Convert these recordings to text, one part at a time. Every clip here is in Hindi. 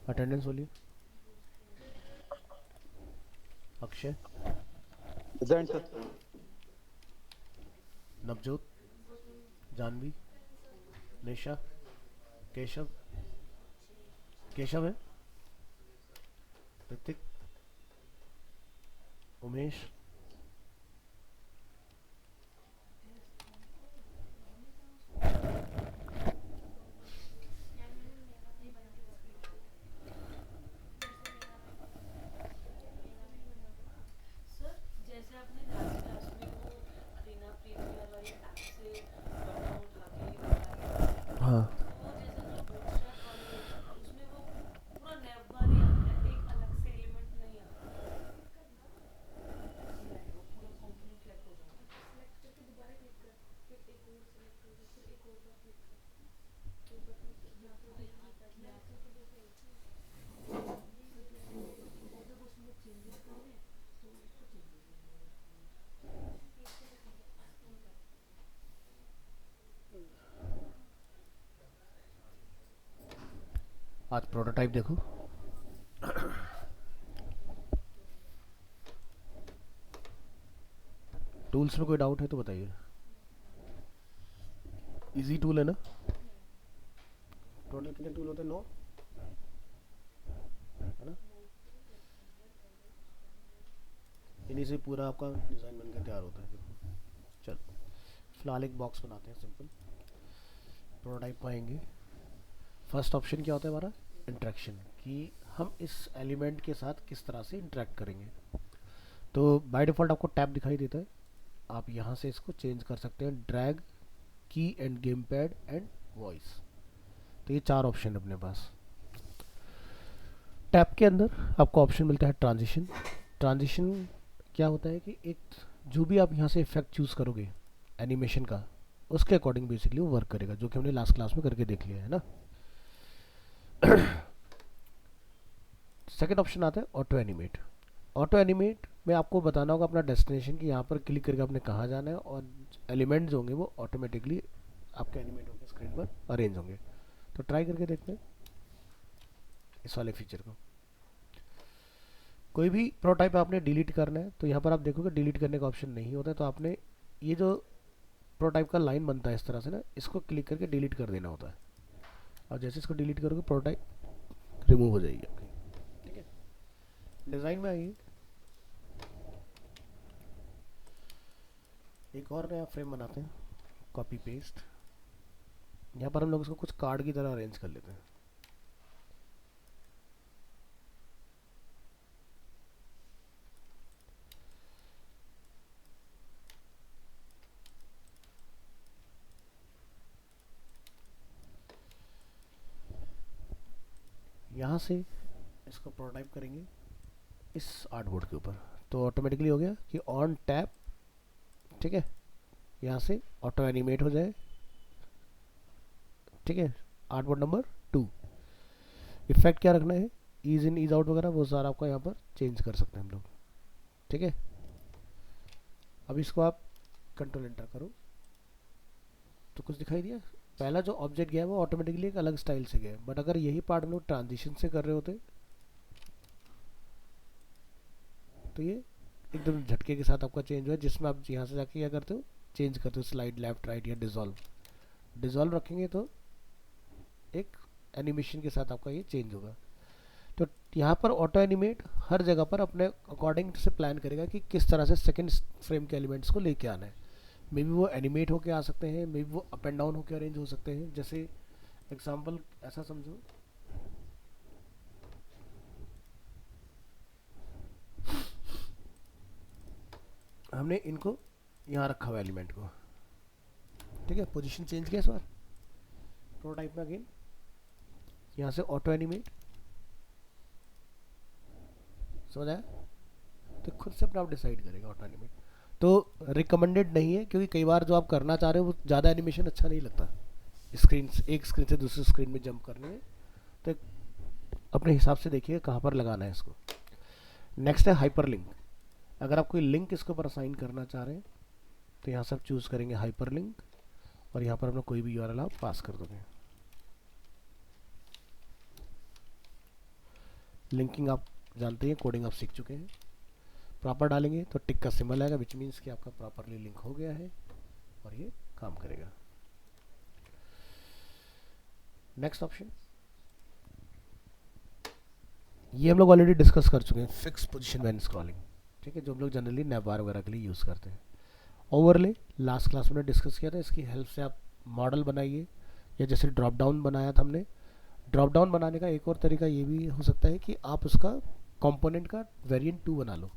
अटेंडेंस बोलिए। Akshay, present sir. नवजोत, जानवी, निशा, केशव, केशव है, ऋतिक, उमेश, हाँ आज प्रोटोटाइप देखो। टूल्स में कोई डाउट है तो बताइए। इजी टूल है ना? टोटल कितने टूल होते हैं? 9 है ना? इन्हीं से पूरा आपका डिज़ाइन बनकर तैयार होता है। चलो फिलहाल एक बॉक्स बनाते हैं सिंपल। प्रोटोटाइप पाएंगे। फर्स्ट ऑप्शन क्या होता है हमारा? इंटरेक्शन, कि हम इस एलिमेंट के साथ किस तरह से इंटरेक्ट करेंगे। तो बाय डिफ़ॉल्ट आपको टैब दिखाई देता है, आप यहाँ से इसको चेंज कर सकते हैं। ड्रैग, की end game pad and voice. तो ये 4 ऑप्शन है अपने पास। टैब के अंदर आपको ऑप्शन मिलता है ट्रांजिशन। ट्रांजिशन क्या होता है कि एक जो भी आप यहाँ से इफेक्ट चूज़ करोगे एनिमेशन का, उसके अकॉर्डिंग बेसिकली वो वर्क करेगा, जो कि हमने लास्ट क्लास में करके देख लिया है ना। सेकेंड ऑप्शन आता है ऑटो एनिमेट। ऑटो एनिमेट में आपको बताना होगा अपना डेस्टिनेशन, कि यहाँ पर क्लिक करके आपने कहाँ जाना है, और एलिमेंट्स होंगे वो ऑटोमेटिकली आपके एनिमेट होकर स्क्रीन पर अरेंज होंगे। तो ट्राई करके देखते हैं इस वाले फीचर को। कोई भी प्रोटाइप आपने डिलीट करना है तो यहाँ पर आप देखोगे डिलीट करने का ऑप्शन नहीं होता है, तो आपने ये जो प्रोटाइप का लाइन बनता है इस तरह से ना, इसको क्लिक करके डिलीट कर देना होता है। और जैसे इसको डिलीट करोगे प्रोटाइप रिमूव हो जाएगी आपकी। ठीक है, डिज़ाइन में आइए। एक और नया फ्रेम बनाते हैं, कॉपी पेस्ट। यहाँ पर हम लोग इसको कुछ कार्ड की तरह अरेंज कर लेते हैं। यहाँ से इसको प्रोटाइप करेंगे इस आर्टबोर्ड के ऊपर, तो ऑटोमेटिकली हो गया कि ऑन टैप। ठीक है, यहाँ से ऑटो एनिमेट हो जाए। ठीक है, आर्टबोर्ड नंबर 2। इफेक्ट क्या रखना है, ईज इन ईज आउट वगैरह वो सारा आपका यहाँ पर चेंज कर सकते हैं हम लोग। ठीक है, अब इसको आप कंट्रोल एंटर करो तो कुछ दिखाई दिया। पहला जो ऑब्जेक्ट गया है वो ऑटोमेटिकली एक अलग स्टाइल से गया है, बट अगर यही पार्ट हम लोग ट्रांजिशन से कर रहे होते तो ये एकदम झटके के साथ आपका चेंज हुआ, जिसमें आप यहाँ से जाके क्या करते हो, चेंज करते हो स्लाइड लेफ्ट राइट या डिजॉल्व। डिजॉल्व रखेंगे तो एक एनिमेशन के साथ आपका ये चेंज होगा। तो यहाँ पर ऑटो एनिमेट हर जगह पर अपने अकॉर्डिंग से प्लान करेगा कि किस तरह से सेकंड फ्रेम के एलिमेंट्स को लेके आना है। मे बी वो एनिमेट होके आ सकते हैं, मे बी वो अप एंड डाउन होके अरेंज हो सकते हैं। जैसे एग्जांपल ऐसा समझो, हमने इनको यहाँ रखा हुआ एलिमेंट को। ठीक है, पोजीशन चेंज किया इस बार प्रोटोटाइप में। अगेन यहाँ से ऑटो एनिमेट, समझ आया? तो खुद से अपना आप डिसाइड करेगा ऑटो एनिमेट। तो रिकमेंडेड नहीं है, क्योंकि कई बार जो आप करना चाह रहे हो वो ज़्यादा एनिमेशन अच्छा नहीं लगता स्क्रीन से, एक स्क्रीन से दूसरी स्क्रीन में जंप करने में। तो अपने हिसाब से देखिए कहाँ पर लगाना है इसको। नेक्स्ट है हाइपर लिंक। अगर आप कोई लिंक इसके ऊपर असाइन करना चाह रहे हैं तो यहाँ से आप चूज़ करेंगे हाइपरलिंक और यहाँ पर अपना कोई भी यूआरएल आप पास कर दोगे। लिंकिंग आप जानते हैं, कोडिंग आप सीख चुके हैं। प्रॉपर डालेंगे तो टिक का सिंबल आएगा, विच मीन्स कि आपका प्रॉपरली लिंक हो गया है और ये काम करेगा। नेक्स्ट ऑप्शन, ये हम लोग ऑलरेडी डिस्कस कर चुके हैं, फिक्स पोजीशन व्हेन स्क्रॉलिंग, ठीक है, जो हम लोग जनरली नैवबार वगैरह के लिए यूज़ करते हैं। ओवरले लास्ट क्लास में डिस्कस किया था, इसकी हेल्प से आप मॉडल बनाइए, या जैसे ड्रॉप डाउन बनाया था हमने। ड्रॉप डाउन बनाने का एक और तरीका ये भी हो सकता है कि आप उसका कंपोनेंट का वेरिएंट 2 बना लो।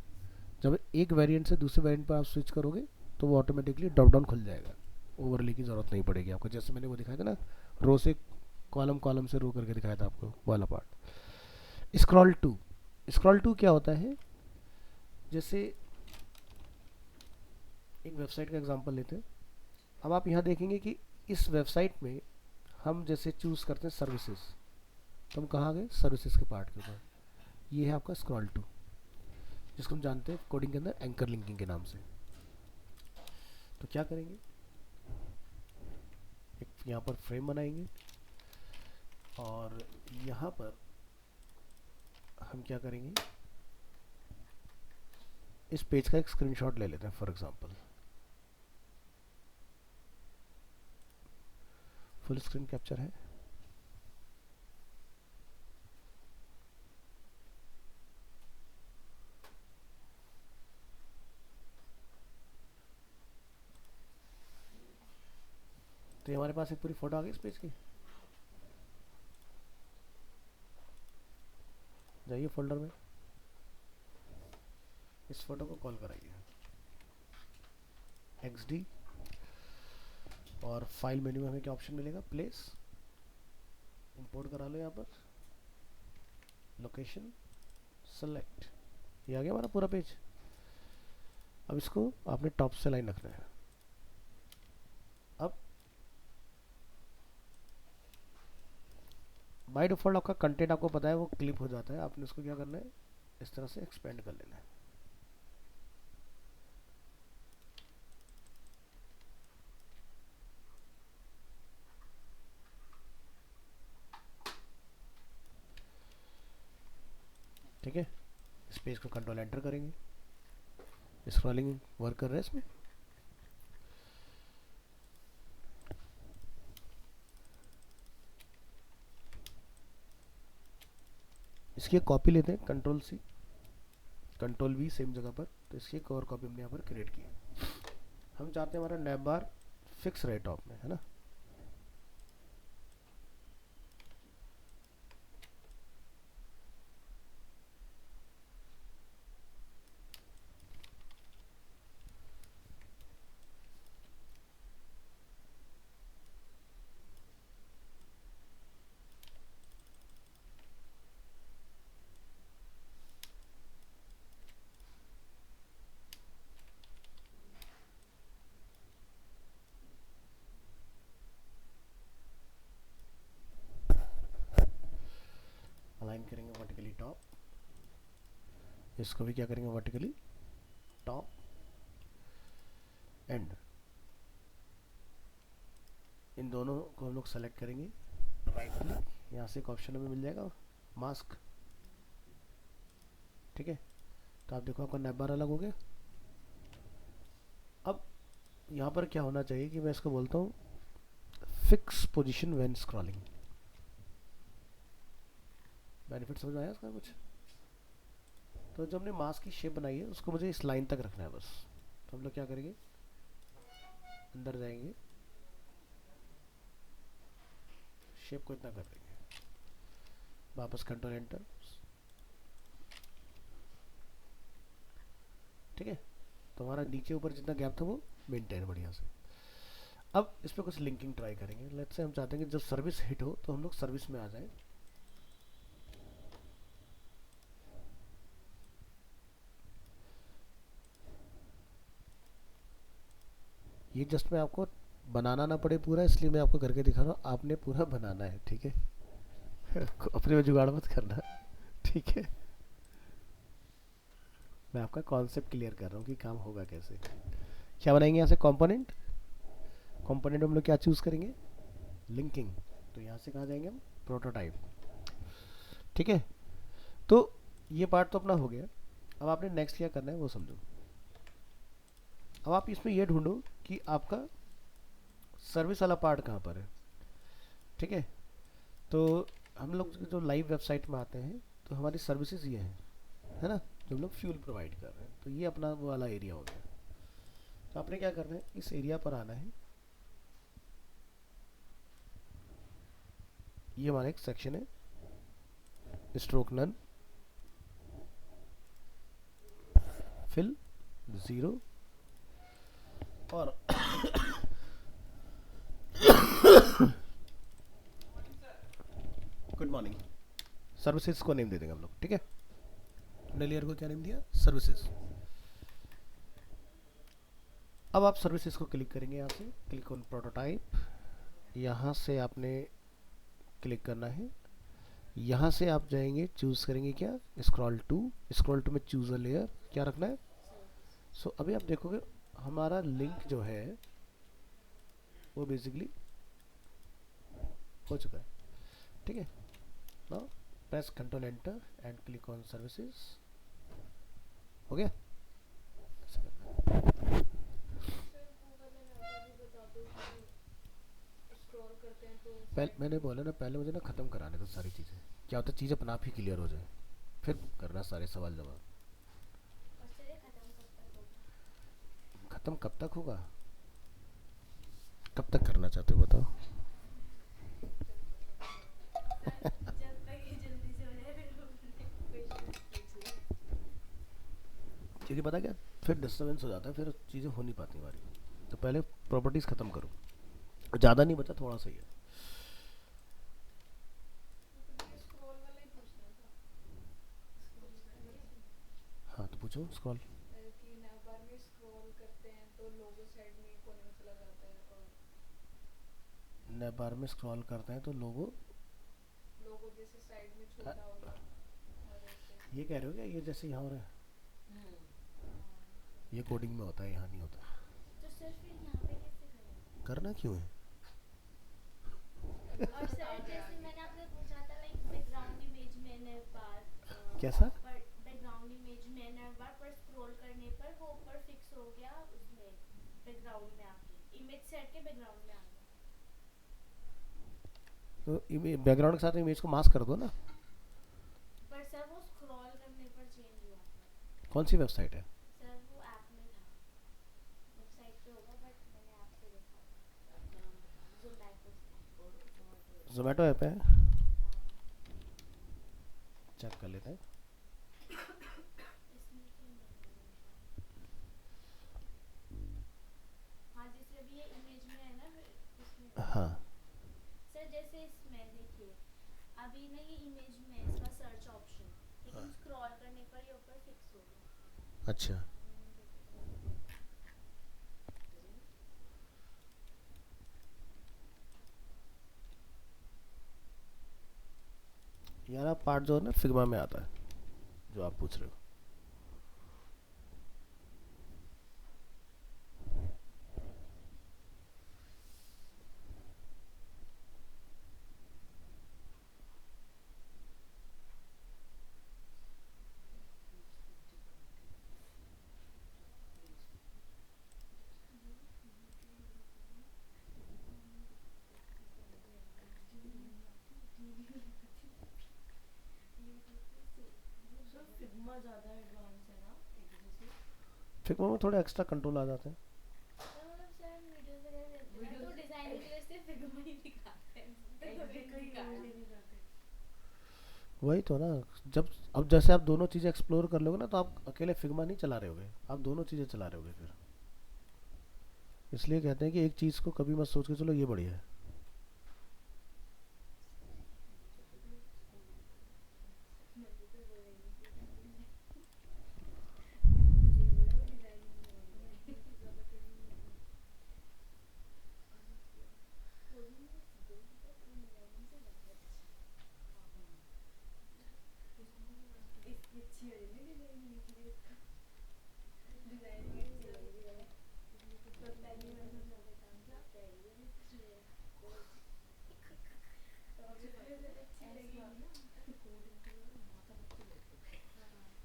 जब एक वेरिएंट से दूसरे वेरिएंट पर आप स्विच करोगे तो वो ऑटोमेटिकली ड्रॉप डाउन खुल जाएगा, ओवरले की ज़रूरत नहीं पड़ेगी आपको। जैसे मैंने वो दिखाया था ना, रो से कॉलम, कॉलम से रो करके दिखाया था आपको वाला part. Scroll to, scroll to क्या होता है, जैसे एक वेबसाइट का एग्जांपल लेते हैं। अब आप यहाँ देखेंगे कि इस वेबसाइट में हम जैसे चूज़ करते हैं सर्विसेज, तो हम कहाँ गए, सर्विसेज के पार्ट के ऊपर। ये है आपका स्क्रॉल टू, जिसको हम जानते हैं कोडिंग के अंदर एंकर लिंकिंग के नाम से। तो क्या करेंगे, एक यहाँ पर फ्रेम बनाएंगे और यहाँ पर हम क्या करेंगे, इस पेज का एक स्क्रीनशॉट ले लेते हैं for example. Full screen capture है, तो हमारे पास एक पूरी फोटो आ गई इस पेज की। जाइए फोल्डर में, इस फोटो को कॉल कराइए XD, और फाइल मेन्यू में हमें क्या ऑप्शन मिलेगा, प्लेस, इंपोर्ट करा लो यहाँ पर, लोकेशन, सेलेक्ट, ये आ गया हमारा पूरा पेज। अब इसको आपने टॉप से लाइन रखना है। अब बाय डिफॉल्ट आपका कंटेंट आपको पता है वो क्लिप हो जाता है, आपने इसको क्या करना है, इस तरह से एक्सपेंड कर लेना है। ठीक है, इस पेज को कंट्रोल एंटर करेंगे, स्क्रॉलिंग वर्क कर रहा है इसमें। इसकी एक कॉपी लेते हैं, control C, control V same जगह पर, तो इसकी एक और कॉपी हमने यहाँ पर क्रिएट की। हम चाहते हैं हमारा नैवबार फिक्स रहे टॉप में, है ना। अलाइन करेंगे वर्टिकली टॉप, इसको भी क्या करेंगे वर्टिकली टॉप एंड, इन दोनों को हम लोग सेलेक्ट करेंगे, राइट क्लिक, यहाँ से एक ऑप्शन हमें मिल जाएगा मास्क। ठीक है, तो आप देखो आपका नैवबार अलग हो गया। अब यहाँ पर क्या होना चाहिए कि मैं इसको बोलता हूँ fix position when scrolling. Benefit समझ में आया इसका कुछ। तो जो हमने मास्क की शेप बनाई है उसको मुझे इस लाइन तक रखना है बस। तो हम लोग क्या करेंगे, अंदर जाएंगे, शेप को इतना कर देंगे, वापस कंट्रोल एंटर। ठीक है, तो हमारा नीचे ऊपर जितना गैप था वो मेंटेन बढ़िया से। अब इस पर कुछ लिंकिंग ट्राई करेंगे। लेट्स से हम चाहते हैं कि जब सर्विस हिट हो तो हम लोग सर्विस में आ जाए। ये जस्ट मैं आपको बनाना ना पड़े पूरा, इसलिए मैं आपको करके दिखा रहा हूँ, आपने पूरा बनाना है। ठीक है अपने में जुगाड़ मत करना। ठीक है, मैं आपका कॉन्सेप्ट क्लियर कर रहा हूँ कि काम होगा कैसे। क्या बनाएंगे यहाँ से कंपोनेंट, कंपोनेंट में हम लोग क्या चूज करेंगे, लिंकिंग। तो यहाँ से कहाँ जाएंगे हम, प्रोटोटाइप। ठीक है, तो ये पार्ट तो अपना हो गया। अब आपने नेक्स्ट क्या करना है वो समझो। अब आप इसमें ये ढूंढो कि आपका सर्विस वाला पार्ट कहाँ पर है। ठीक है, तो हम लोग जो लाइव वेबसाइट में आते हैं तो हमारी सर्विसेज ये हैं, है ना, जो हम लोग फ्यूल प्रोवाइड कर रहे हैं। तो ये अपना वो वाला एरिया हो गया। तो आपने क्या करना है, इस एरिया पर आना है। ये हमारा एक सेक्शन है, स्ट्रोक नन, फिल 0, और गुड मॉर्निंग। सर्विसेज को नेम दे देंगे हम लोग। ठीक है, हमने लेयर को क्या नेम दिया, सर्विसेज। अब आप सर्विसेज को क्लिक करेंगे, यहाँ से क्लिक ऑन प्रोटोटाइप। यहाँ से आपने क्लिक करना है, यहाँ से आप जाएंगे, चूज करेंगे क्या, स्क्रॉल टू। स्क्रॉल टू में चूज अ लेयर क्या रखना है। सो अभी आप देखोगे हमारा लिंक जो है वो बेसिकली हो चुका है। ठीक है, now press control enter and click on services. हो गया। पहले मैंने बोला ना, पहले मुझे ना खत्म कराने दो सारी चीज़ें। क्या होता है, चीज़ अपना आप ही क्लियर हो जाए, फिर करना सारे सवाल जवाब। खत्म कब तक होगा, कब तक करना चाहते हो बताओ। क्योंकि पता क्या, फिर डिस्टर्बेंस हो जाता है, फिर चीज़ें हो नहीं पाती हमारी। तो पहले प्रॉपर्टीज खत्म करो, ज़्यादा नहीं बचा, थोड़ा सा ही है। हाँ तो पूछो स्क्रॉल। नए बार में स्क्रॉल करते हैं तो लोगो, ये कह रहे हो क्या, ये जैसे यहाँ हो रहा है, ये कोडिंग में होता है, यहाँ नहीं होता। करना क्यों है, और सर जैसे मैंने आपसे पूछा था लाइक बैकग्राउंड इमेज में नए बार कैसा। पर बैकग्राउंड इमेज में नए बार पर स्क्रॉल करने पर वो ऊपर फिक्स हो गया, उसमें बैकग्राउंड में आके इमेज सेट के बैकग्राउंड में आ गया। तो बैकग्राउंड के साथ इमेज को मास्क कर दो ना। पर सर वो स्क्रॉल करने पर चेंज हुआ था। कौन सी वेबसाइट है, सर वो ऐप में था, वेबसाइट पे होगा बट मैंने ऐप से देखा था, जोमैटो से। जोमेटो ऐप है, हाँ चेक कर लेते हैं। इसमें तो नहीं है मेरे ख्याल। हाँ जैसे अभी ये इमेज में है ना, इसमें तो हाँ सर जैसे इसमें देखिए अभी ना ये इमेज में है इसका सर्च ऑप्शन, लेकिन स्क्रॉल करने पर ये ऊपर फिक्स हो गया। अच्छा, यार आप पार्ट जो है ना फिग्मा में आता है, जो आप पूछ रहे हो। सर फिग्मा ज़्यादा एडवांस है ना एक से। फिग्मा में थोड़े एक्स्ट्रा कंट्रोल आ जाते हैं। सर मतलब सर वीडियोस वगैरह देखते हैं तो डिजाइनिंग के लिए सिर्फ फिग्मा ही दिखाते हैं, तो कहीं नहीं दिखाते। वही तो ना, जब अब जैसे आप दोनों चीज़ें एक्सप्लोर कर लोगे ना, तो आप अकेले फिग्मा नहीं चला रहे होगे, आप दोनों चीज़ें चला रहे होगे फिर। इसलिए कहते हैं कि एक चीज़ को कभी मत सोच के चलो ये बढ़िया है। मुझे तो बोलेंगे कि मुझे बोला डिजाइनिंग में हो गया ज़्यादा कहीं नहीं है। कोडिंग में दो बट डिजाइनिंग से ज़्यादा अच्छी। इसकी अच्छी हो रही है डिजाइनिंग, इसलिए इसका डिजाइनिंग अच्छी लग रही है। पहली बार हम लोग काम करते हैं ये तो अभी पहले अच्छी लगी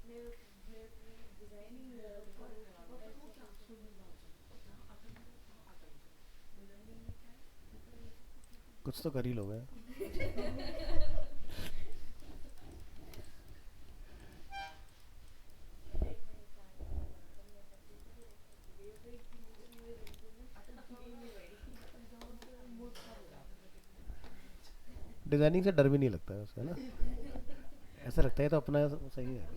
मेरे डिजाइनिंग कुछ तो कर ही लोगे। डिजाइनिंग से डर भी नहीं लगता है उसका ना, ऐसा लगता है तो अपना सही है।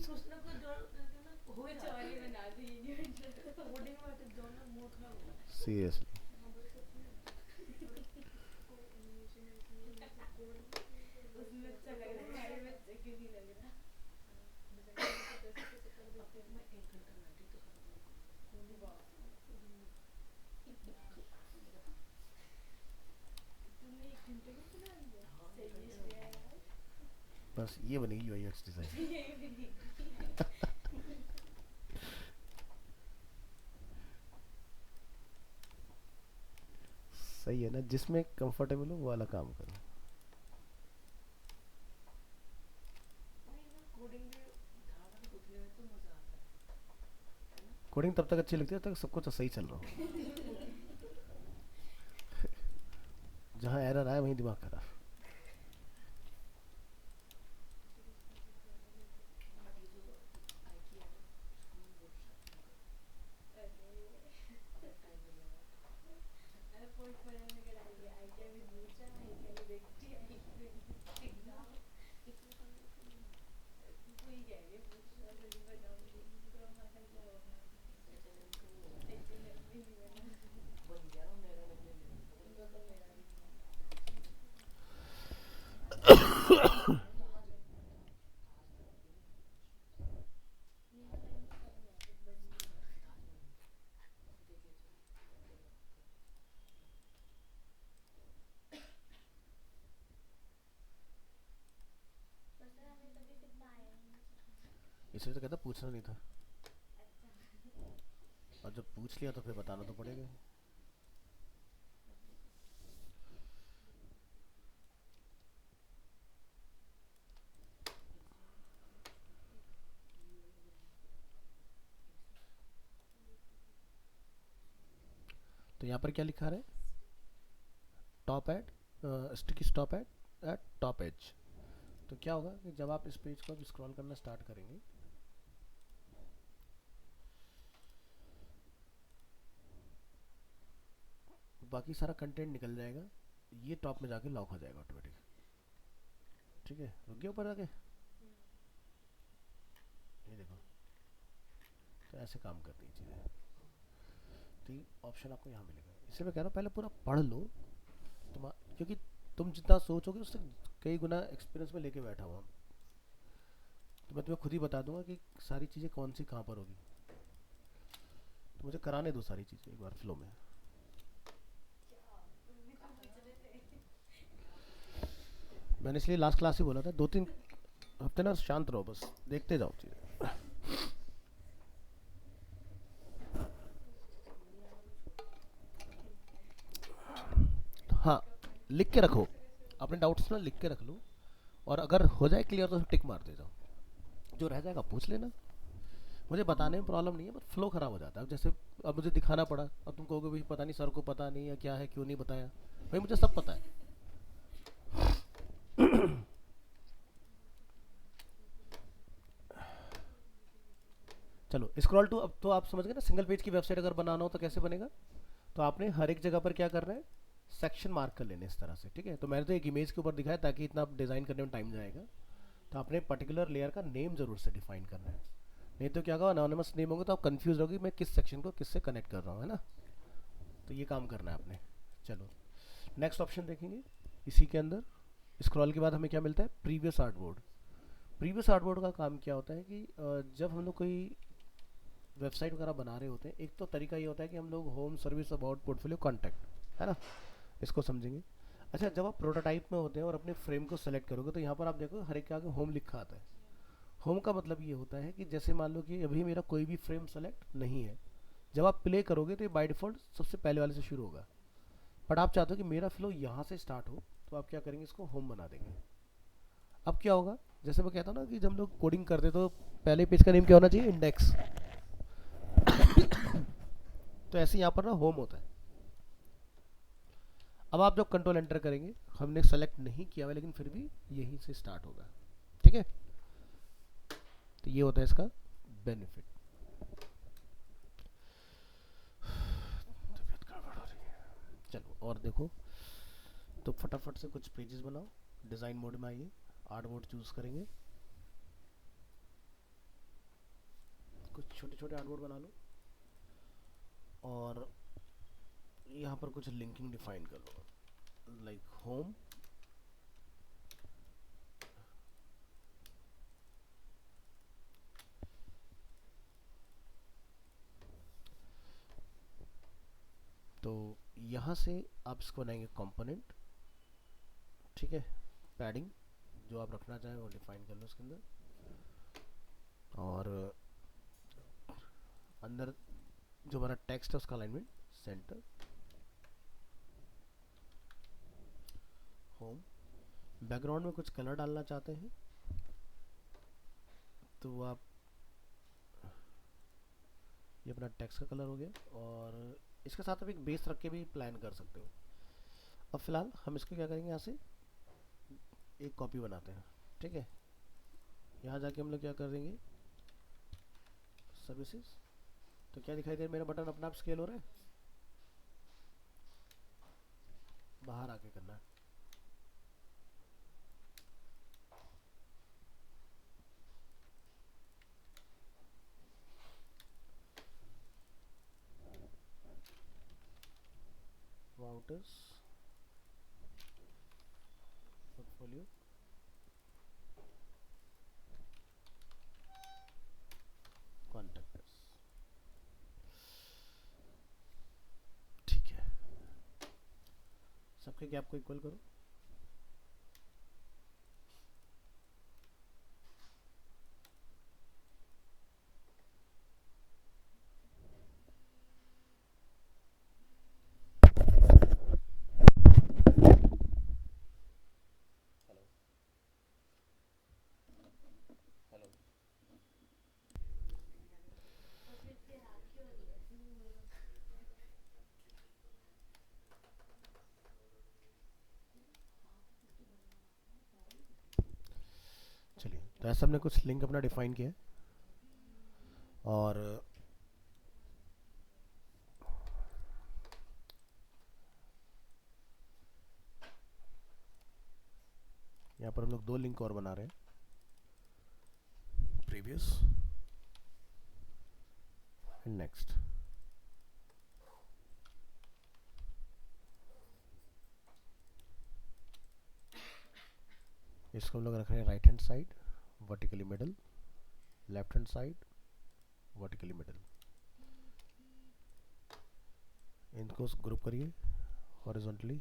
सीरियसली उसमें अच्छा लग रहा है हमारे बच्चे क्यों नहीं लग रहा तुमने 1 घंटे में बना लिया सही है श्रेया यार बस ये बनेगी यूआईएक्स डिजाइन। यही बनेगी सही है ना, जिसमें कंफर्टेबल हो वो वाला काम करो। कोडिंग तब तक अच्छी लगती है जब तक सब कुछ सही चल रहा हो। जहाँ एरर आए वहीं दिमाग खराब। इसलिए तो कहता पूछना नहीं था, और जब पूछ लिया तो फिर बताना तो पड़ेगा। तो यहाँ पर क्या लिखा रहा है, top at sticky stop at top edge. तो क्या होगा कि जब आप इस पेज को स्क्रॉल करना स्टार्ट करेंगे बाकी सारा कंटेंट निकल जाएगा, ये टॉप में जाके लॉक हो जाएगा ऑटोमेटिक। ठीक है, रुक गया ऊपर जाके, ये देखो। तो ऐसे काम करती है चीज़ें। तो ये ऑप्शन आपको यहाँ मिलेगा, इसलिए मैं कह रहा हूँ पहले पूरा पढ़ लो तुम, क्योंकि तुम जितना सोचोगे उससे कई गुना एक्सपीरियंस में लेके बैठा हुआ। तो मैं तुम्हें खुद ही बता दूंगा कि सारी चीज़ें कौन सी कहाँ पर होगी। तो मुझे कराने दो सारी चीज़ें एक बार फ्लो में। मैंने इसलिए लास्ट क्लास ही बोला था 2-3 हफ्ते ना शांत रहो, बस देखते जाओ चीज़ें। हाँ, लिख के रखो अपने डाउट्स ना, लिख के रख लो, और अगर हो जाए क्लियर तो टिक मार दे जाओ, जो रह जाएगा पूछ लेना। मुझे बताने में प्रॉब्लम नहीं है, बस फ्लो खराब हो जाता है। अब जैसे अब मुझे दिखाना पड़ा, अब तुम कहोगे भाई पता नहीं सर को पता नहीं है क्या है, क्यों नहीं बताया। भाई मुझे सब पता है। चलो स्क्रॉल टू, अब तो आप समझ गए ना, सिंगल पेज की वेबसाइट अगर बनाना हो तो कैसे बनेगा। तो आपने हर एक जगह पर क्या करना है, सेक्शन मार्क कर लेने इस तरह से। ठीक है, तो मैंने तो एक इमेज के ऊपर दिखाया ताकि इतना डिज़ाइन करने में टाइम जाएगा। तो आपने पर्टिकुलर लेयर का नेम जरूर से डिफाइन करना है, नहीं तो क्या होगा, अनोनिमस नेम होगा तो आप कंफ्यूज होगी मैं किस सेक्शन को किससे कनेक्ट कर रहा हूँ, है ना। तो ये काम करना है आपने। चलो नेक्स्ट ऑप्शन देखेंगे। इसी के अंदर स्क्रॉल के बाद हमें क्या मिलता है, प्रीवियस आर्टबोर्ड। प्रीवियस आर्टबोर्ड का काम क्या होता है कि जब हम लोग कोई वेबसाइट वगैरह बना रहे होते हैं, एक तो तरीका ये होता है कि हम लोग home service about portfolio contact, है ना, इसको समझेंगे। अच्छा, जब आप प्रोटोटाइप में होते हैं और अपने फ्रेम को सेलेक्ट करोगे तो यहाँ पर आप देखो हर एक के आगे होम लिखा आता है। होम का मतलब ये होता है कि जैसे मान लो कि अभी मेरा कोई भी फ्रेम सेलेक्ट नहीं है, जब आप प्ले करोगे तो ये बाय डिफ़ॉल्ट सबसे पहले वाले से शुरू होगा, बट आप चाहते हो कि मेरा फ्लो यहाँ से स्टार्ट हो, तो आप क्या करेंगे, इसको होम बना देंगे। अब क्या होगा, जैसे मैं कहता हूँ ना कि जब हम लोग कोडिंग करते तो पहले पेज का नेम क्या होना चाहिए, इंडेक्स। तो ऐसे यहाँ पर ना होम होता है। अब आप जब कंट्रोल एंटर करेंगे, हमने सेलेक्ट नहीं किया हुआ लेकिन फिर भी यहीं से स्टार्ट होगा, ठीक है। तो ये होता है इसका बेनिफिट। तबीयत गड़बड़ हो रही है। चलो और देखो, तो फटाफट से कुछ पेजेस बनाओ। डिज़ाइन मोड में आइए, आर्ट मोड चूज़ करेंगे, कुछ छोटे छोटे आर्ट बोर्ड बना लो और यहाँ पर कुछ लिंकिंग डिफाइन कर लो, लाइक होम, तो यहाँ से आप इसको बनाएंगे कंपोनेंट, ठीक है। पैडिंग जो आप रखना चाहें वो डिफाइन कर लो इसके अंदर, और अंदर जो हमारा टेक्स्ट है उसका अलाइनमेंट सेंटर, होम। बैकग्राउंड में कुछ कलर डालना चाहते हैं तो आप, ये अपना टेक्स्ट का कलर हो गया, और इसके साथ आप एक बेस रख के भी प्लान कर सकते हो। अब फिलहाल हम इसको क्या करेंगे, यहाँ से एक कॉपी बनाते हैं, ठीक है। यहाँ जाके हम लोग क्या कर देंगे, सर्विसेज। तो क्या दिखाई दे रहा है, मेरा बटन अपना आप स्केल हो रहा है, बाहर आके करना है। वाउटर्स, पोर्टफोलियो, कॉन्टैक्ट्स, ठीक है। सबके गैप को इक्वल करो। हेलो हेलो, तो फिर खराब क्यों हो रही है? चलिए, तो ऐसा हमने कुछ लिंक अपना डिफाइन किया है, और यहाँ पर हम लोग दो लिंक और बना रहे हैं, प्रीवियस एंड नेक्स्ट। इसको हम लोग रख रहे हैं right hand side vertically middle, left hand side vertically middle. इनको ग्रुप करिए हॉरिजॉन्टली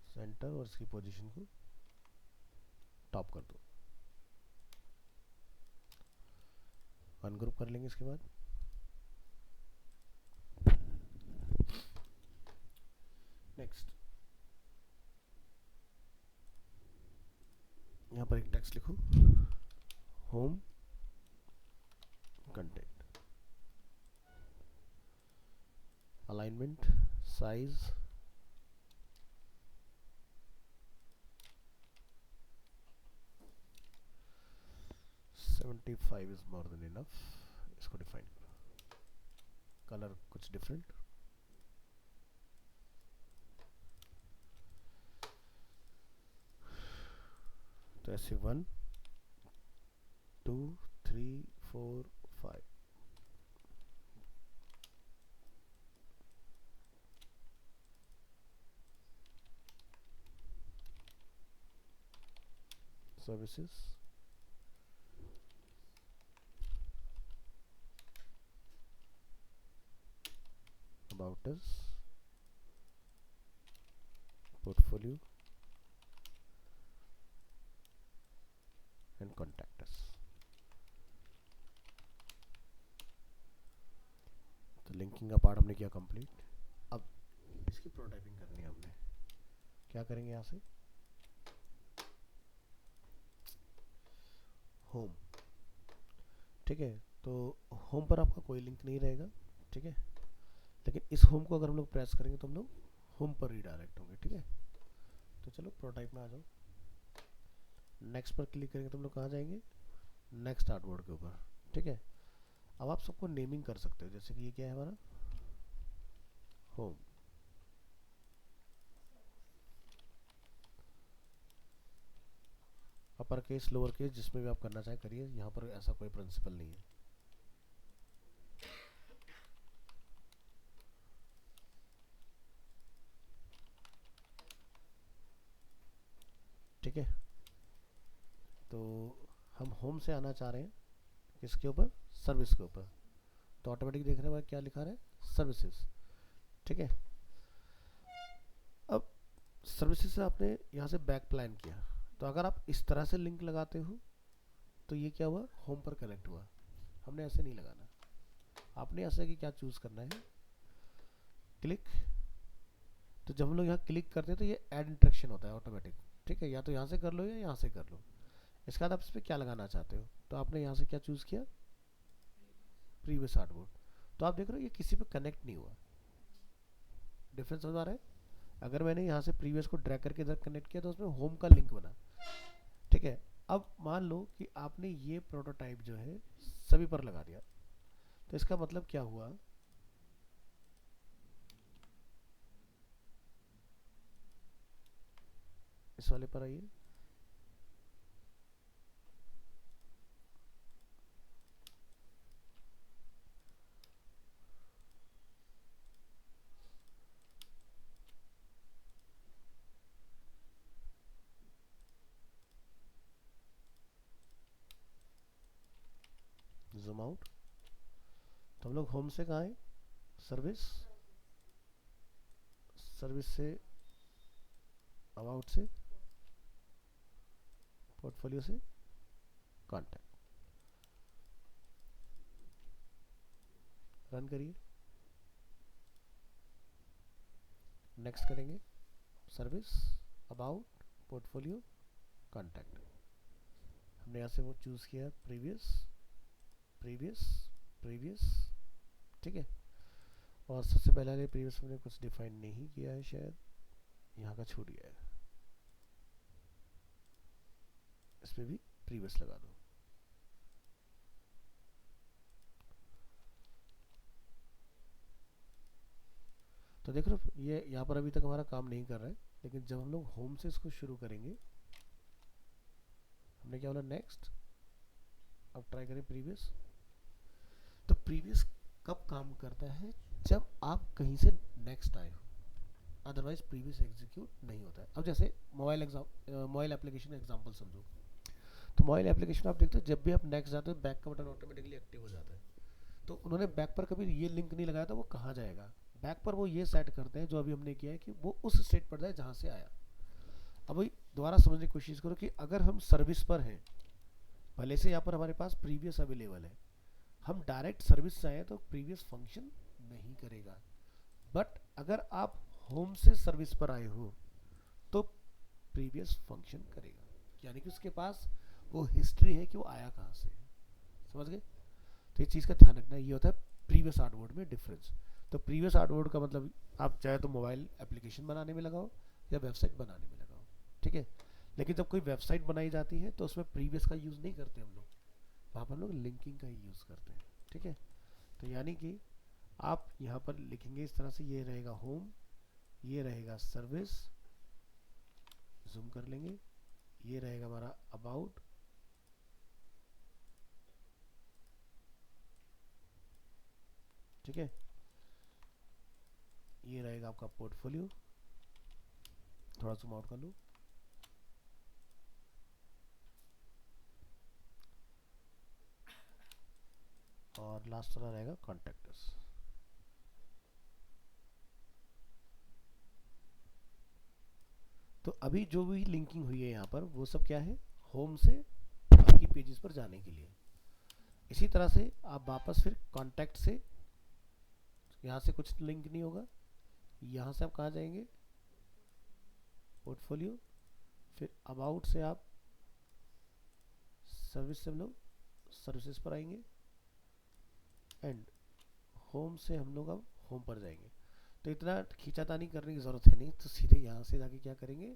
सेंटर, और इसकी पोजीशन को टॉप कर दो। अनग्रुप कर लेंगे इसके बाद। नेक्स्ट, यहाँ पर एक टेक्स्ट लिखो, home content, alignment, size, seventy five is more than enough. इसको डिफाइन करो, कलर कुछ डिफरेंट, तो ऐसे 1 2 3 4 5। Services, about us, portfolio and contact us. तो लिंक लिंकिंग का पार्ट हमने किया कंप्लीट। अब इसकी प्रोटोटाइपिंग करनी है हमने। क्या करेंगे यहाँ से, होम, ठीक है। तो होम पर आपका कोई लिंक नहीं रहेगा, ठीक है, लेकिन इस होम को अगर हम लोग प्रेस करेंगे तो हम लोग होम पर रीडायरेक्ट होंगे, ठीक है। तो चलो प्रोटोटाइप में आ जाओ, नेक्स्ट पर क्लिक करेंगे तो हम लोग कहाँ जाएंगे, नेक्स्ट आर्टबोर्ड के ऊपर, ठीक है। अब आप सबको नेमिंग कर सकते हो, जैसे कि ये क्या है हमारा home, upper case lower case जिसमें भी आप करना चाहें करिए, यहाँ पर ऐसा कोई प्रिंसिपल नहीं है। ठीक है, तो हम होम से आना चाह रहे हैं किसके ऊपर, सर्विस के ऊपर। तो ऑटोमेटिक देख रहे हैं क्या लिखा रहा है, सर्विसेज, ठीक है। अब सर्विसेज से आपने यहाँ से बैक प्लान किया, तो अगर आप इस तरह से लिंक लगाते हो तो ये क्या हुआ, होम पर कनेक्ट हुआ। हमने ऐसे नहीं लगाना, आपने ऐसे कि क्या चूज करना है, क्लिक। तो जब हम लोग यहाँ क्लिक करते हैं तो ये ऐड इंटरेक्शन होता है ऑटोमेटिक, ठीक है। या तो यहाँ से कर लो या यहाँ से कर लो। इसके बाद आप इस पर क्या लगाना चाहते हो, तो आपने यहाँ से क्या चूज किया, प्रीवियस आर्टबोर्ड। तो आप देख रहे हो ये किसी पे कनेक्ट नहीं हुआ, डिफरेंस समझ आ रहा है। अगर मैंने यहाँ से प्रीवियस को ड्रैग करके इधर कनेक्ट किया तो उसमें होम का लिंक बना, ठीक है। अब मान लो कि आपने ये प्रोटोटाइप जो है सभी पर लगा दिया, तो इसका मतलब क्या हुआ, इस वाले पर आइए, जूम आउट। तो हम लोग होम से कहाँ आए, सर्विस, सर्विस से अबाउट से, पोर्टफोलियो से कॉन्टैक्ट, रन करिए, नेक्स्ट करेंगे, सर्विस, अबाउट, पोर्टफोलियो, कॉन्टैक्ट। हमने यहाँ से वो चूज़ किया प्रीवियस, प्रीवियस, प्रीवियस, ठीक है। और सबसे पहले वाले प्रीवियस हमने कुछ डिफाइन नहीं किया है शायद, यहाँ का छूट गया है, इसमें भी प्रीवियस लगा दो। तो देख रहे हो ये यहाँ पर अभी तक हमारा काम नहीं कर रहा है, लेकिन जब हम लोग होम से इसको शुरू करेंगे, हमने क्या बोला नेक्स्ट, अब ट्राई करें प्रीवियस। तो प्रीवियस कब काम करता है, जब आप कहीं से नेक्स्ट आए हो, अदरवाइज प्रीवियस एग्जीक्यूट नहीं होता है। अब जैसे मोबाइल एप्लीकेशन एग्जांपल समझो, तो मोबाइल एप्लीकेशन आप देखते हो जब भी आप नेक्स्ट जाते हो बैक का बटन ऑटोमेटिकली एक्टिव हो जाता है। तो उन्होंने बैक पर कभी ये लिंक नहीं लगाया था, वो कहाँ जाएगा, बैक पर वो ये सेट करते हैं जो अभी हमने किया है कि वो उस स्टेट पर जाए जहाँ से आया। अब वही दोबारा समझने की कोशिश करो कि अगर हम सर्विस पर हैं, भले से यहाँ पर हमारे पास प्रीवियस अवेलेबल है, हम डायरेक्ट सर्विस से आए तो प्रीवियस फंक्शन नहीं करेगा। बट अगर आप होम से सर्विस पर आए हो तो प्रीवियस फंक्शन करेगा, यानी कि उसके पास वो हिस्ट्री है कि वो आया कहाँ से है, समझ गए। तो ये चीज़ का ध्यान रखना, ये होता है प्रीवियस आर्टबोर्ड में डिफरेंस। तो प्रीवियस आर्टबोर्ड का मतलब आप चाहे तो मोबाइल एप्लीकेशन बनाने में लगाओ या वेबसाइट बनाने में लगाओ, ठीक है। लेकिन जब कोई वेबसाइट बनाई जाती है तो उसमें प्रीवियस का यूज़ नहीं करते हम लोग, वहाँ पर हम लोग लिंकिंग का ही यूज़ करते हैं, ठीक है। तो यानी कि आप यहाँ पर लिखेंगे इस तरह से, ये रहेगा होम, ये रहेगा सर्विस, जूम कर लेंगे, ये रहेगा हमारा अबाउट, ठीक है, ये रहेगा आपका पोर्टफोलियो, थोड़ा जूम आउट कर लो, और लास्ट वाला रहेगा कॉन्टैक्ट्स। तो अभी जो भी लिंकिंग हुई है यहाँ पर वो सब क्या है, होम से बाकी पेजेस पर जाने के लिए। इसी तरह से आप वापस फिर कॉन्टैक्ट से यहाँ से कुछ लिंक नहीं होगा। यहाँ से आप कहाँ जाएंगे, पोर्टफोलियो, फिर अबाउट से आप सर्विस से हम लोग सर्विसेज पर आएंगे, एंड होम से हम लोग अब होम पर जाएंगे। तो इतना खींचातानी करने की ज़रूरत है नहीं, तो सीधे यहाँ से जाके क्या करेंगे,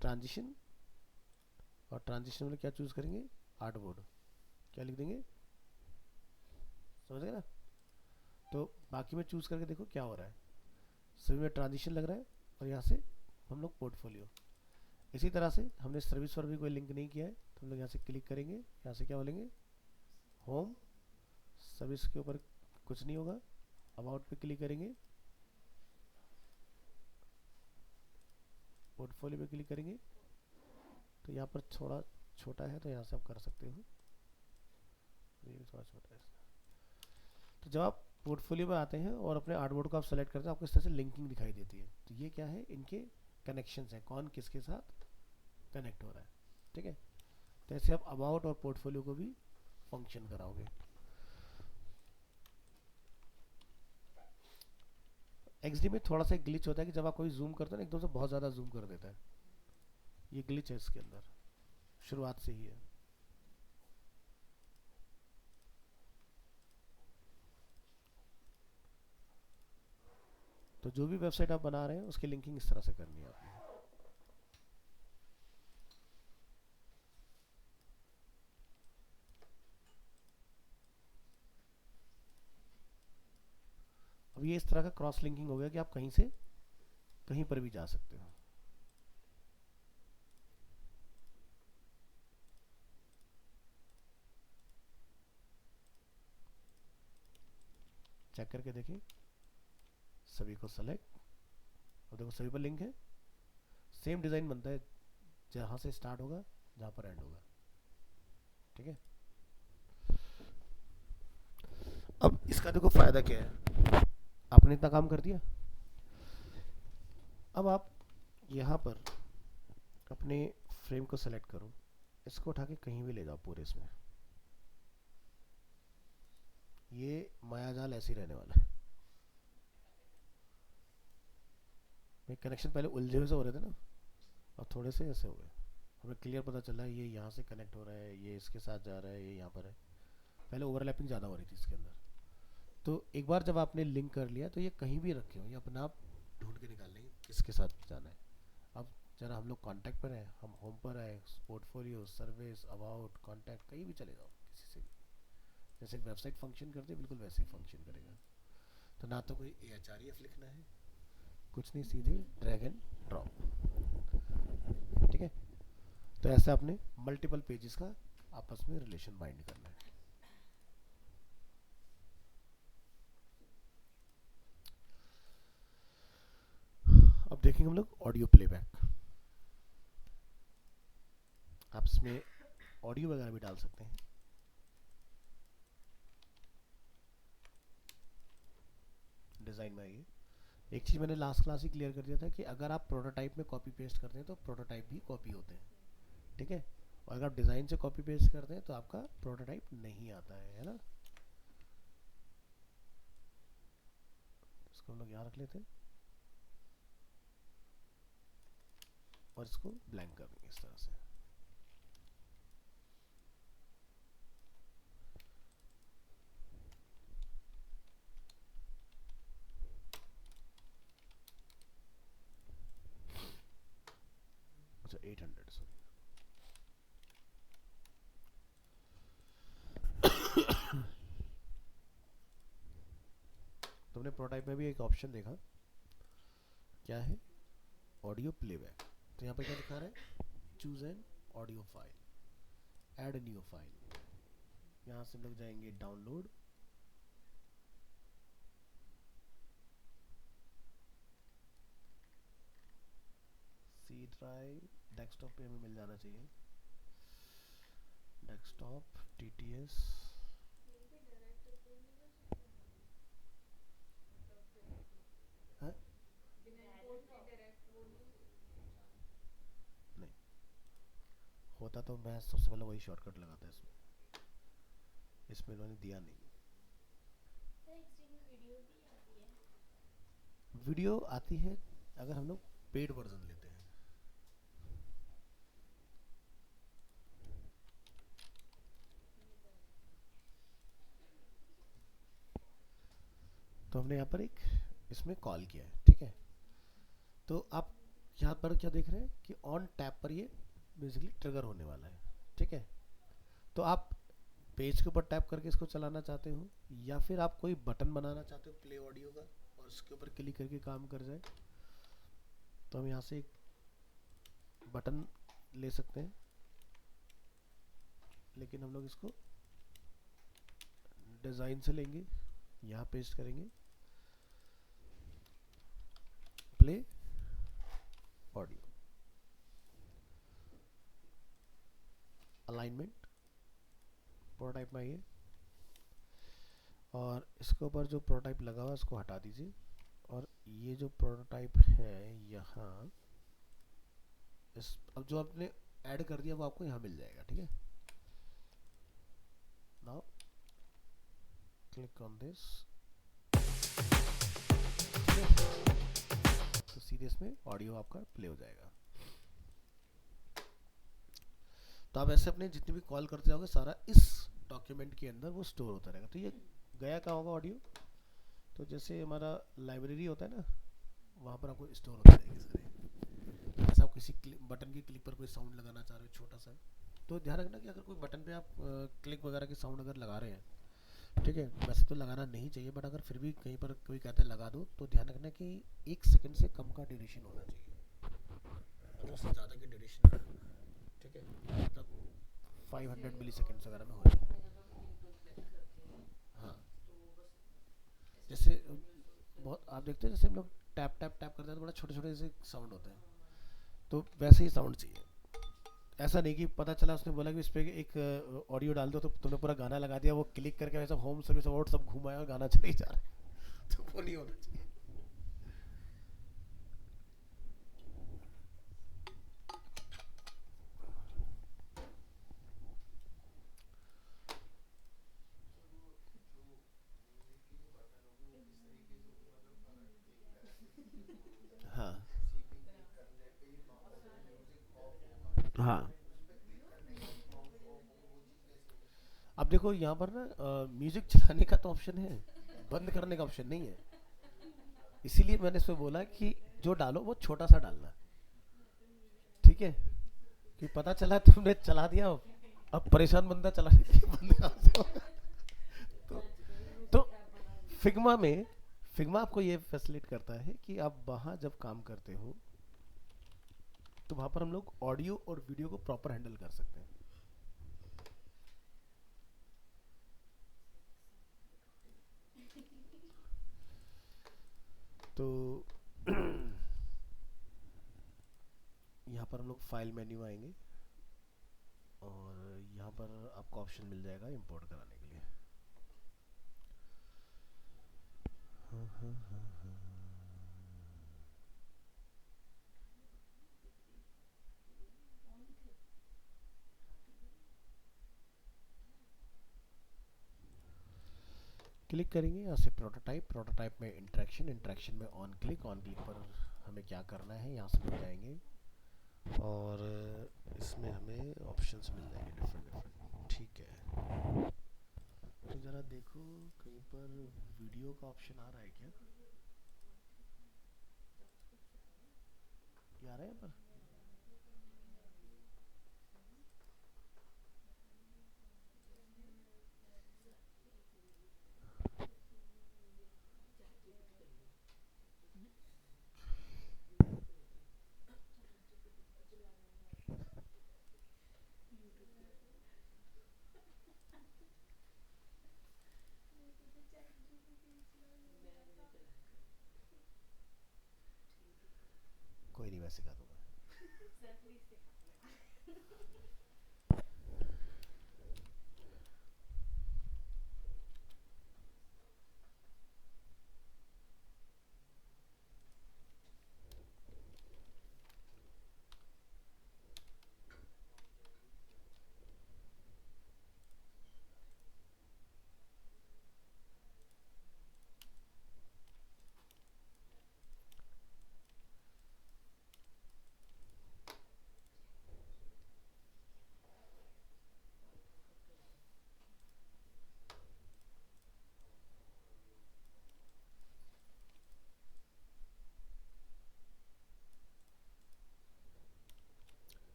ट्रांजिशन, और ट्रांजिशन में क्या चूज़ करेंगे, आर्टबोर्ड, क्या लिख देंगे, समझ गए ना। तो बाकी में चूज़ करके देखो क्या हो रहा है, सभी में ट्रांजिशन लग रहा है, और यहाँ से हम लोग पोर्टफोलियो। इसी तरह से हमने सर्विस पर भी कोई लिंक नहीं किया है, तो हम लोग यहाँ से क्लिक करेंगे, यहाँ से क्या बोलेंगे, होम, सर्विस के ऊपर कुछ नहीं होगा, अबाउट पे क्लिक करेंगे, पोर्टफोलियो पे क्लिक करेंगे। तो यहाँ पर थोड़ा छोटा है, तो यहाँ से आप कर सकते हो, ये भी थोड़ा छोटा है। तो जब आप पोर्टफोलियो में आते हैं और अपने आर्टबोर्ड को आप सेलेक्ट करते हैं, आपको इस तरह से लिंकिंग दिखाई देती है। तो ये क्या है, इनके कनेक्शंस हैं, कौन किसके साथ कनेक्ट हो रहा है, ठीक है। तो ऐसे आप अबाउट और पोर्टफोलियो को भी फंक्शन कराओगे। XD में थोड़ा सा ग्लिच होता है कि जब आप कोई जूम करते हो ना, एकदम से बहुत ज़्यादा जूम कर देता है, ये ग्लिच है इसके अंदर, शुरुआत से ही है। तो जो भी वेबसाइट आप बना रहे हैं उसकी लिंकिंग इस तरह से करनी है आपको। अब ये इस तरह का क्रॉस लिंकिंग हो गया कि आप कहीं से कहीं पर भी जा सकते हो। चेक करके देखिए, सभी को सेलेक्ट, अब देखो सभी पर लिंक है, सेम डिज़ाइन बनता है, जहाँ से स्टार्ट होगा जहाँ पर एंड होगा, ठीक है। अब इसका देखो फायदा क्या है, आपने इतना काम कर दिया, अब आप यहाँ पर अपने फ्रेम को सेलेक्ट करो, इसको उठा के कहीं भी ले जाओ पूरे इसमें, ये मायाजाल ऐसे ही रहने वाला है। ये कनेक्शन पहले उलझे हुए से हो रहे थे ना, अब थोड़े से ऐसे हो गए, हमें क्लियर पता चला ये यहाँ से कनेक्ट हो रहा है, ये इसके साथ जा रहा है, ये यहाँ पर है, पहले ओवरलैपिंग ज़्यादा हो रही थी इसके अंदर। तो एक बार जब आपने लिंक कर लिया, तो ये कहीं भी रखे हो, ये अपने आप ढूंढ के निकाल लेंगे किसके साथ जाना है। अब जरा हम लोग कॉन्टैक्ट पर हैं, हम होम पर आए, पोर्टफोलियो, सर्विस, अबाउट, कॉन्टैक्ट, कहीं भी चले जाओ किसी से भी, जैसे एक वेबसाइट फंक्शन करती है बिल्कुल वैसे ही फंक्शन करेगा। तो ना तो कोई AHREF लिखना है, कुछ नहीं, सीधे ड्रैग एंड ड्रॉप, ठीक है। तो ऐसे आपने मल्टीपल पेजेस का आपस में रिलेशन बाइंड करना है। अब देखेंगे हम लोग ऑडियो प्लेबैक। आप इसमें ऑडियो वगैरह भी डाल सकते हैं। डिज़ाइन में आइए, एक चीज़ मैंने लास्ट क्लास ही क्लियर कर दिया था कि अगर आप प्रोटोटाइप में कॉपी पेस्ट करते हैं तो प्रोटोटाइप भी कॉपी होते हैं, ठीक है। और अगर आप डिज़ाइन से कॉपी पेस्ट करते हैं तो आपका प्रोटोटाइप नहीं आता है ना। इसको हम लोग यहाँ रख लेते हैं और इसको ब्लैंक कर देंगे इस तरह से। अच्छा 800, सॉरी। तुमने प्रोटोटाइप में भी एक ऑप्शन देखा, क्या है, ऑडियो प्लेबैक। तो यहाँ पे क्या दिखा रहा है, choose an audio file, add new file. यहाँ से हम लोग जाएंगे डाउनलोड, सी ड्राइव, डेस्कटॉप पे हमें मिल जाना चाहिए, डेस्कटॉप, TTS, हाँ? नहीं होता तो मैं सबसे पहले वही शॉर्टकट लगाता इसमें, इसमें इन्होंने दिया नहीं। सर XD में वीडियो भी वीडियो आती है अगर हम लोग पेड वर्जन लेते हैं। तो हमने यहाँ पर एक इसमें कॉल किया है, ठीक है। तो आप यहाँ पर क्या देख रहे हैं कि ऑन टैब पर ये बेसिकली ट्रिगर होने वाला है, ठीक है। तो आप पेज के ऊपर टैप करके इसको चलाना चाहते हो, या फिर आप कोई बटन बनाना चाहते हो प्ले ऑडियो का और उसके ऊपर क्लिक करके काम कर जाए, तो हम यहाँ से एक बटन ले सकते हैं। लेकिन हम लोग इसको डिज़ाइन से लेंगे, यहाँ पेस्ट करेंगे प्ले ऑडियो, अलाइनमेंट प्रोटोटाइप में आइए और इसके ऊपर जो प्रोटोटाइप लगा हुआ है उसको हटा दीजिए, और ये जो प्रोटोटाइप है यहाँ इस अब जो आपने ऐड कर दिया वो आपको यहाँ मिल जाएगा, ठीक है। नाउ क्लिक ऑन दिस, तो सीधे इसमें ऑडियो आपका प्ले हो जाएगा। तो आप ऐसे अपने जितने भी कॉल करते जाओगे सारा इस डॉक्यूमेंट के अंदर वो स्टोर होता रहेगा। तो ये गया कहाँ होगा ऑडियो, तो जैसे हमारा लाइब्रेरी होता है ना, वहाँ पर आपको स्टोर होते रहेंगे सारे। जैसे आप किसी बटन की क्लिक पर कोई साउंड लगाना चाह रहे हो छोटा सा, तो ध्यान रखना कि अगर कोई बटन पे आप क्लिक वगैरह की साउंड अगर लगा रहे हैं, ठीक है, वैसे तो लगाना नहीं चाहिए, बट अगर फिर भी कहीं पर कोई कहता है लगा दो, तो ध्यान रखना कि 1 सेकंड से कम का ड्यूरेशन होना चाहिए, अगर उससे ज़्यादा की ड्यूरेशन है, ठीक है, मतलब 500 मिली सेकेंड्स वगैरह में हो जाए। हाँ, जैसे बहुत आप देखते हैं जैसे हम लोग टैप टैप टैप करते हैं तो बड़ा छोटे छोटे से साउंड होते हैं, तो वैसे ही साउंड चाहिए। ऐसा नहीं कि पता चला उसने बोला कि इस पे एक ऑडियो डाल दो, तो तुमने पूरा गाना लगा दिया, वो क्लिक करके वैसा होम सर्विस अवार्ड सब घुमाया और गाना चले जा रहा है, तो वो नहीं होना चाहिए। हाँ हाँ, अब देखो यहाँ पर ना म्यूजिक चलाने का तो ऑप्शन है, बंद करने का ऑप्शन नहीं है। इसीलिए मैंने इसमें बोला कि जो डालो वो छोटा सा डालना, ठीक है, कि पता चला तुमने चला दिया, अब परेशान बंदा चला बंद कहाँ से होगा? तो, तो फिग्मा आपको ये फैसिलिट करता है कि आप वहाँ जब काम करते हो तो वहाँ पर हम लोग ऑडियो और वीडियो को प्रॉपर हैंडल कर सकते हैं। तो यहाँ पर हम लोग फाइल मेन्यू आएंगे और यहाँ पर आपको ऑप्शन मिल जाएगा इंपोर्ट कराने के लिए। हाँ हाँ हाँ हाँ। क्लिक करेंगे यहाँ से प्रोटोटाइप में इंटरेक्शन में ऑन क्लिक पर हमें क्या करना है यहाँ से मिल जाएंगे, और इसमें हमें ऑप्शंस मिल जाएंगे डिफरेंट, ठीक है। तो ज़रा देखो कहीं पर वीडियो का ऑप्शन आ रहा है क्या, ये आ रहा है यहाँ पर? कोई नहीं, मैं सिखा दूंगा।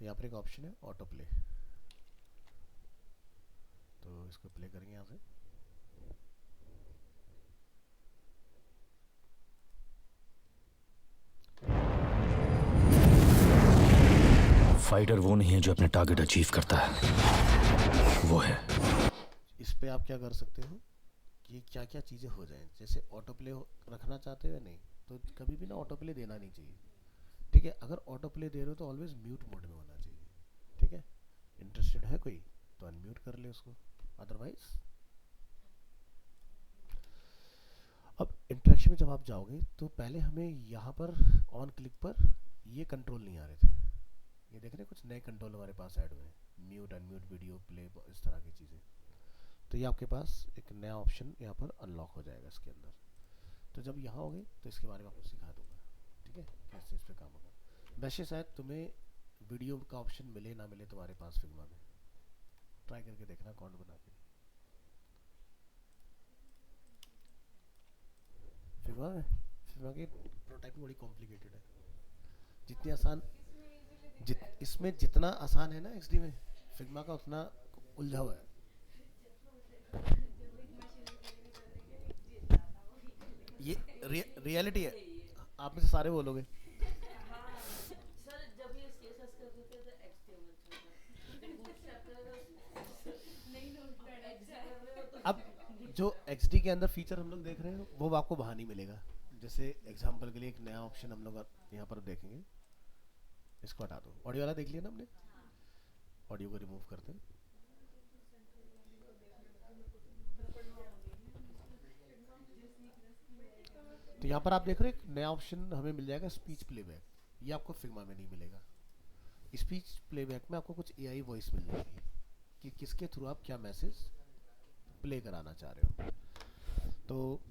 यहाँ पर एक ऑप्शन है ऑटो प्ले, तो इसको प्ले करेंगे यहाँ से। फाइटर वो नहीं है जो अपने टारगेट अचीव करता है, वो है। इस पे आप क्या कर सकते हो कि क्या क्या चीज़ें हो जाएं, जैसे ऑटो प्ले रखना चाहते हो या नहीं, तो कभी भी ना ऑटो प्ले देना नहीं चाहिए, ठीक है। अगर ऑटो प्ले दे रहे हो तो ऑलवेज म्यूट मोड में होना चाहिए, ठीक है। इंटरेस्टेड है कोई तो अनम्यूट कर ले उसको, अदरवाइज। अब इंटरेक्शन में जब आप जाओगे तो पहले हमें यहाँ पर ऑन क्लिक पर ये कंट्रोल नहीं आ रहे थे, ये देख रहे हैं कुछ नए कंट्रोल हमारे पास ऐड हुए हैं, म्यूट अनम्यूट वीडियो प्ले, इस तरह की चीज़ें। तो ये आपके पास एक नया ऑप्शन यहाँ पर अनलॉक हो जाएगा इसके अंदर। तो जब यहाँ होगे तो इसके बारे में आपको सिखा दूंगा, ठीक है, कैसे इस पर काम होगा। वैसे शायद तुम्हें वीडियो का ऑप्शन मिले ना मिले तुम्हारे पास फिग्मा में, ट्राई करके देखना अकाउंट बना के। फिग्मा की प्रोटाइपिंग बड़ी कॉम्प्लिकेटेड है, जितनी आसान इसमें जितना आसान है ना एक्सडी में, फिग्मा का उतना उलझा हुआ है। ये रियलिटी है, आप में से सारे बोलोगे। अब जो XD के अंदर फीचर हम लोग देख रहे हैं वो आपको वहाँ नहीं मिलेगा। जैसे एग्जांपल के लिए एक नया ऑप्शन हम लोग यहाँ पर देखेंगे, इसको हटा दो, ऑडियो वाला देख लिया ना हमने, ऑडियो को रिमूव करते हैं। तो यहाँ पर आप देख रहे हैं एक नया ऑप्शन हमें मिल जाएगा, स्पीच प्लेबैक। ये आपको फिग्मा में नहीं मिलेगा। स्पीच प्लेबैक में आपको कुछ AI वॉइस मिल जाएगी कि किसके थ्रू आप क्या मैसेज प्ले कराना चाह रहे हो। तो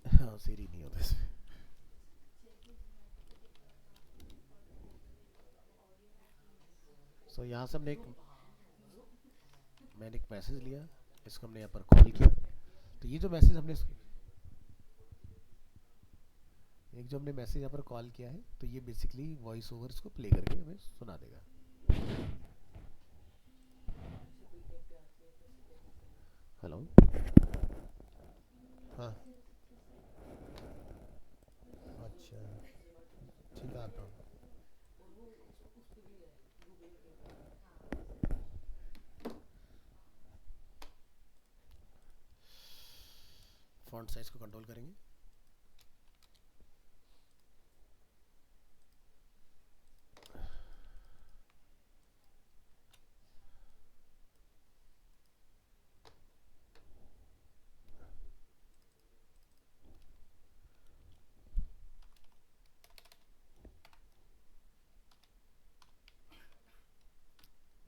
हाँ, सीरी नहीं होता इसमें। सो यहाँ से मैंने एक मैसेज लिया, इसको हमने यहाँ पर कॉल किया। तो ये जो मैसेज हमने जो हमने मैसेज यहाँ पर कॉल किया है, तो ये बेसिकली वॉइस ओवर इसको प्ले करके हमें सुना देगा। हेलो, हाँ, अच्छा, ठीक है, आता हूँ। फॉन्ट साइज को कंट्रोल करेंगे।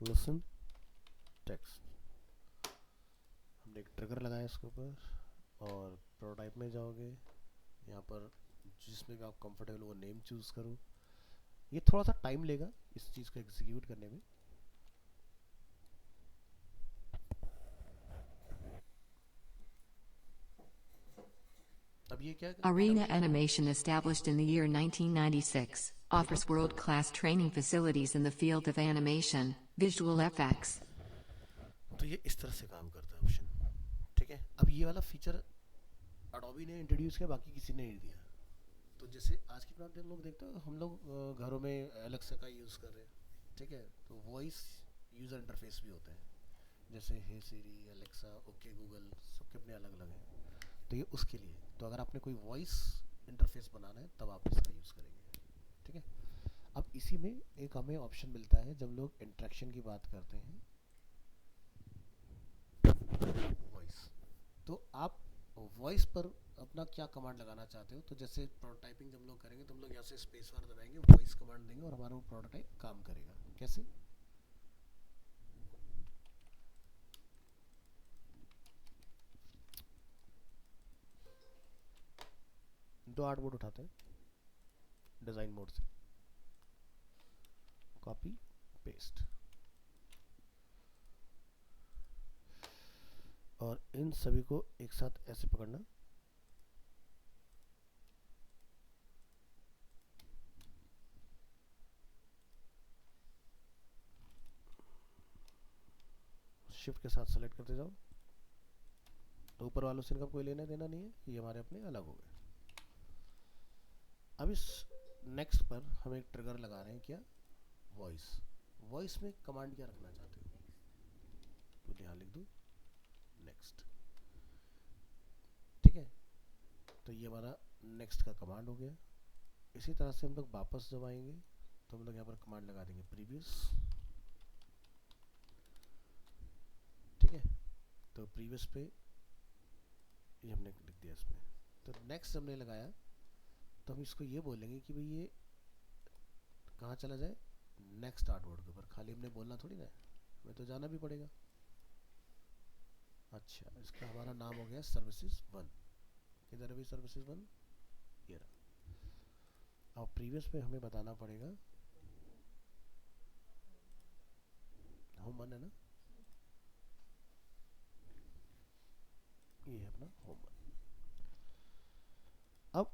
लिसन टेक्स्ट, हमने एक ट्रिगर लगाया इसके ऊपर, और प्रोटोटाइप में जाओगे, यहाँ पर जिसमें भी आप कंफर्टेबल वो नेम चूज करो। ये थोड़ा सा टाइम लेगा इस चीज़ को एग्जीक्यूट करने में। अब ये क्या Arena Animation, established in the year 1996, offers world-class training facilities in the field of animation, visual effects. तो ये इस तरह से काम करता है ऑप्शन, ठीक है। अब ये वाला फीचर अडोबी ने इंट्रोड्यूस किया, बाकी किसी ने नहीं दिया। तो जैसे आज की बात हम लोग देखते हैं, हम लोग घरों में एलेक्सा का यूज़ कर रहे हैं, ठीक है। तो वॉइस यूज़र इंटरफेस भी होता है, जैसे हे सीरी, एलेक्सा, ओके गूगल, सबके अपने अलग अलग हैं। तो ये उसके लिए, तो अगर आपने कोई वॉइस इंटरफेस बनाना है तब आप इसका यूज़ करेंगे, ठीक है। अब इसी में एक हमें ऑप्शन मिलता है जब लोग इंटरेक्शन की बात करते हैं, वॉइस। तो आप वॉइस पर अपना क्या कमांड लगाना चाहते हो, तो जैसे प्रोटोटाइपिंग जब लोग करेंगे तो हम लोग यहाँ से स्पेस बार दबाएंगे, वॉइस कमांड देंगे और हमारा वो प्रोटोटाइप काम करेगा। कैसे? दो आर्ट बोर्ड उठाते हैं डिज़ाइन मोड से, कॉपी पेस्ट, और इन सभी को एक साथ ऐसे पकड़ना, शिफ्ट के साथ सेलेक्ट करते जाओ। तो ऊपर वालों से इनका कोई लेना देना नहीं है, ये हमारे अपने अलग हो गए। अब इस नेक्स्ट पर हम एक ट्रिगर लगा रहे हैं, क्या? वॉइस। वॉइस में कमांड क्या रखना चाहते हो? तो यहाँ लिख दो नेक्स्ट। ठीक है, तो ये हमारा नेक्स्ट का कमांड हो गया। इसी तरह से हम लोग वापस जब आएंगे तो हम लोग यहाँ पर कमांड लगा देंगे प्रीवियस। ठीक है, तो प्रीवियस पे ये हमने लिख दिया इसमें। तो नेक्स्ट हमने लगाया तो हम इसको ये बोलेंगे कि भाई ये कहाँ चला जाए? नेक्स्ट आर्टवर्ड के ऊपर। खाली हमने बोलना थोड़ी ना है, हमें तो जाना भी पड़ेगा। अच्छा, इसका हमारा नाम हो गया सर्विसेज 1। किधर है भाई सर्विसेज 1? ये रहा। अब प्रीवियस पे हमें बताना पड़ेगा होम 1 है ना, ये है अपना होम 1। अब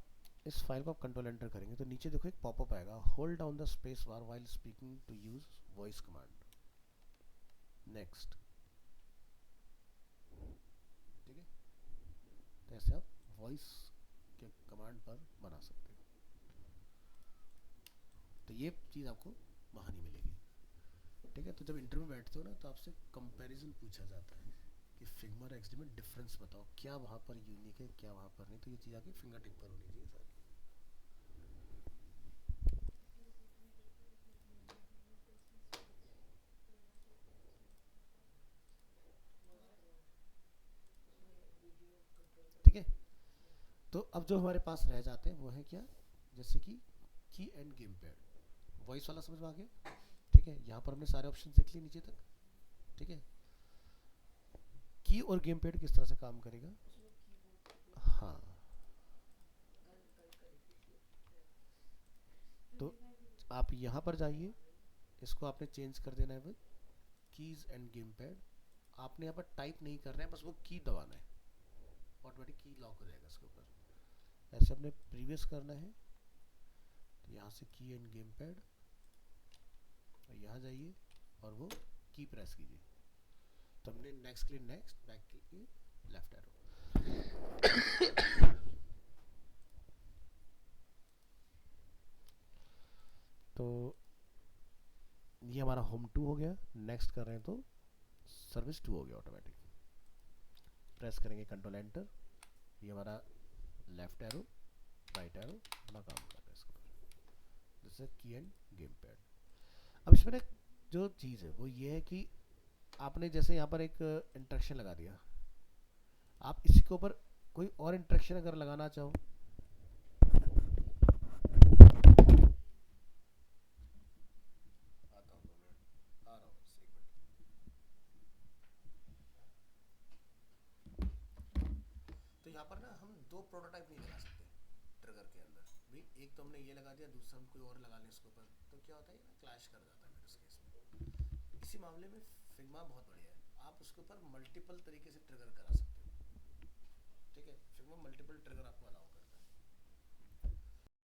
इस फाइल को आप कंट्रोल एंटर करेंगे तो नीचे देखो एक पॉपअप आएगा, hold down the space bar while speaking to use voice command. Next. ठीक है, तो ऐसे आप वॉइस के कमांड पर बना सकते हो। तो ये चीज़ आपको वहाँ नहीं मिलेगी। ठीक है, तो जब इंटरव्यू में बैठते हो ना तो आपसे कंपैरिजन पूछा जाता है कि फिग्मा और एक्सडी में डिफरेंस बताओ, क्या वहाँ पर यूनिक है, क्या वहाँ पर नहीं। तो ये चीज़ आपकी फिंगर टिप पर होनी चाहिए सारी। ठीक है, तो अब जो हमारे पास रह जाते हैं वो है क्या? जैसे कि की एंड गेम पैड। वॉइस वाला समझ में आ गया? ठीक है, यहाँ पर हमने सारे ऑप्शन देख लिए नीचे तक। ठीक है, की और गेम पैड किस तरह से काम करेगा? हाँ, तो आप यहाँ पर जाइए, इसको आपने चेंज कर देना है with keys end game pad. आपने यहाँ पर टाइप नहीं करना है, बस वो की दबाना है, ऑटोमेटिक की लॉक हो जाएगा इसके ऊपर। ऐसे अपने प्रीवियस करना है तो यहाँ से की एंड गेम पैड, यहाँ जाइए और वो की प्रेस कीजिए। तो हमने नेक्स्ट के लिए नेक्स्ट, बैक के लिए लेफ्ट एरो। तो ये हमारा होम 2 हो गया। नेक्स्ट कर रहे हैं तो सर्विस 2 हो गया ऑटोमेटिक। प्रेस करेंगे कंट्रोल एंटर, ये हमारा लेफ्ट एरो राइट एरो अपना काम कर रहा है इसके ऊपर, जैसे की एंड गेम पैड। अब इसमें ना जो चीज़ है वो ये है कि आपने जैसे यहाँ पर एक इंट्रैक्शन लगा दिया, आप इसी के ऊपर कोई और इंट्रैक्शन अगर लगाना चाहो तो यहाँ पर ना हम दो प्रोटोटाइप नहीं लगा सकते ट्रिगर के अंदर। भाई एक तो हमने ये लगा दिया, दूसरा हम कोई और लगा लें इसके ऊपर, तो क्या होता है ना, क्लैश कर जाता है मेरे इस केस में। इसी मामले में फिग्मा बहुत बढ़िया है, आप उसके ऊपर मल्टीपल तरीके से ट्रिगर करा सकते हैं।